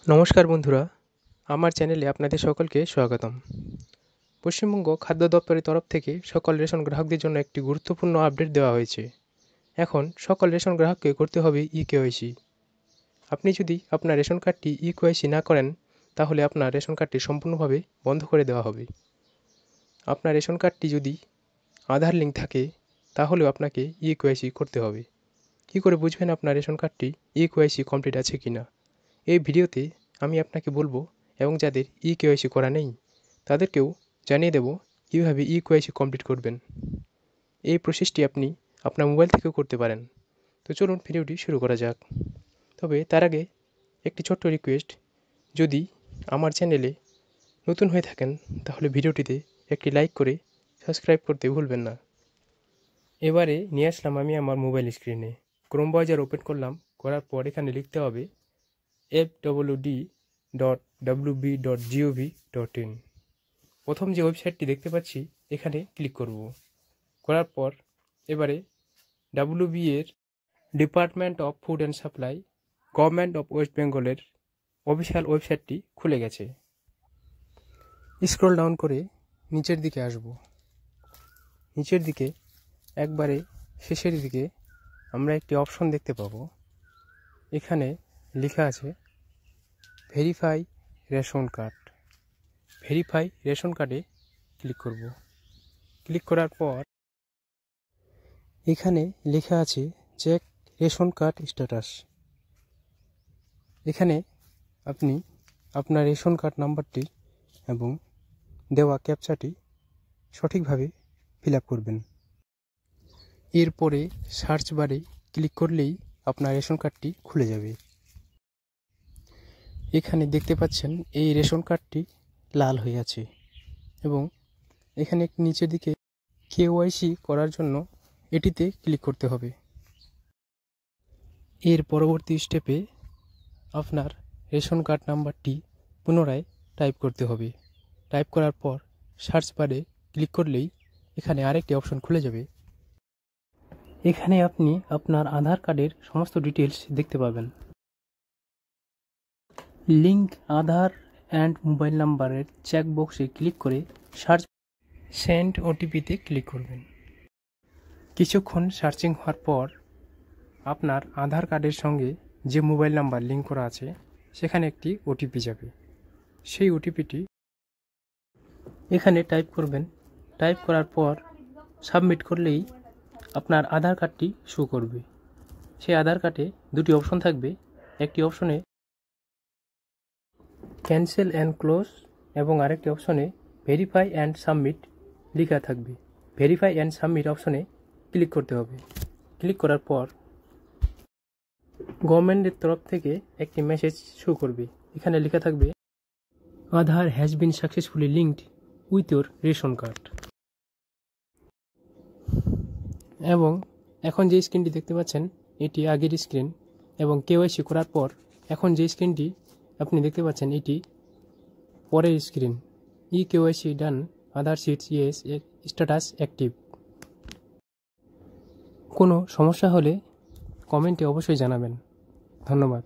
নমস্কার বন্ধুরা, আমার চ্যানেলে আপনাদের সকলকে স্বাগতম। পশ্চিমবঙ্গ খাদ্য দপ্তরের তরফ থেকে সকল রেশন গ্রাহকদের জন্য একটি গুরুত্বপূর্ণ আপডেট দেওয়া হয়েছে। এখন সকল রেশন গ্রাহককে করতে হবে ইকেওয়াইসি। আপনি যদি আপনার রেশন কার্ডটি ইকেওয়াইসি না করেন, তাহলে আপনার রেশন কার্ডটি সম্পূর্ণভাবে বন্ধ করে দেওয়া হবে। আপনার রেশন কার্ডটি যদি আধার লিঙ্ক থাকে, তাহলেও আপনাকে ইকেওয়াইসি করতে হবে। কী করে বুঝবেন আপনার রেশন কার্ডটি ইকেওয়াইসি কমপ্লিট আছে কিনা? এই ভিডিওতে আমি আপনাকে বলবো, এবং যাদের ইকেওয়াইসি করা নেই তাদেরকেও জানিয়ে দেব কীভাবে ইকেওয়াইসি কমপ্লিট করবেন। এই প্রসেসটি আপনি আপনার মোবাইল থেকেও করতে পারেন। তো চলুন ভিডিওটি শুরু করা যাক। তবে তার আগে একটি ছোট্ট রিকোয়েস্ট, যদি আমার চ্যানেলে নতুন হয়ে থাকেন তাহলে ভিডিওটিতে একটি লাইক করে সাবস্ক্রাইব করতে ভুলবেন না। এবারে নিয়ে আসলাম আমি আমার মোবাইল স্ক্রিনে, ক্রোম ব্রাউজার ওপেন করলাম। করার পর এখানে লিখতে হবে fwd.wb.gov.in। প্রথম যে ওয়েবসাইটটি দেখতে পাচ্ছি এখানে ক্লিক করব। করার পর এবারে WB এর department of food and supply, government of West বেঙ্গলের অফিসিয়াল ওয়েবসাইটটি খুলে গেছে। স্ক্রল ডাউন করে নিচের দিকে আসব। নিচের দিকে একবারে শেষের দিকে আমরা একটি অপশন দেখতে পাবো। এখানে লেখা আছে verify ration card. Verify ration কার্ডে ক্লিক করব। ক্লিক করার পর এখানে লেখা আছে চেক রেশন কার্ড স্ট্যাটাস। এখানে আপনি আপনার রেশন কার্ড নাম্বারটি এবং দেওয়া ক্যাপচাটি সঠিকভাবে ফিল আপ করবেন। এরপরে সার্চ বারে ক্লিক করলেই আপনার রেশন কার্ডটি খুলে যাবে। এখানে দেখতে পাচ্ছেন এই রেশন কার্ডটি লাল হয়ে আছে, এবং এখানে নিচের দিকে কেওয়াইসি করার জন্য এটিতে ক্লিক করতে হবে। এর পরবর্তী স্টেপে আপনার রেশন কার্ড নাম্বারটি পুনরায় টাইপ করতে হবে। টাইপ করার পর সার্চ বারে ক্লিক করলেই এখানে আরেকটি অপশন খুলে যাবে। এখানে আপনি আপনার আধার কার্ডের সমস্ত ডিটেলস দেখতে পাবেন। লিঙ্ক আধার অ্যান্ড মোবাইল নাম্বারের চেকবক্সে ক্লিক করে সার্চ সেন্ড ওটিপিতে ক্লিক করবেন। কিছুক্ষণ সার্চিং হওয়ার পর আপনার আধার কার্ডের সঙ্গে যে মোবাইল নাম্বার লিঙ্ক করা আছে সেখানে একটি ওটিপি যাবে। সেই ওটিপিটি এখানে টাইপ করবেন। টাইপ করার পর সাবমিট করলেই আপনার আধার কার্ডটি শো করবে। সেই আধার কার্ডে দুটি অপশন থাকবে। একটি অপশনে ক্যান্সেল অ্যান্ড ক্লোজ এবং আরেকটি অপশনে ভেরিফাই অ্যান্ড সাবমিট লেখা থাকবে। ভেরিফাই অ্যান্ড সাবমিট অপশনে ক্লিক করতে হবে। ক্লিক করার পর গভর্নমেন্টের তরফ থেকে একটি মেসেজ শো করবে। এখানে লেখা থাকবে Aadhaar has been successfully linked with your ration card. এবং এখন যে স্ক্রিনটি দেখতে পাচ্ছেন এটি আগের স্ক্রিন, এবং কেওয়াইসি করার পর এখন যে স্ক্রিনটি আপনি দেখতে পাচ্ছেন এটি পরের স্ক্রিন। কেওয়াইসি ডান, আধার সিটস ইয়েস, স্ট্যাটাস অ্যাক্টিভ। কোনো সমস্যা হলে কমেন্টে অবশ্যই জানাবেন। ধন্যবাদ।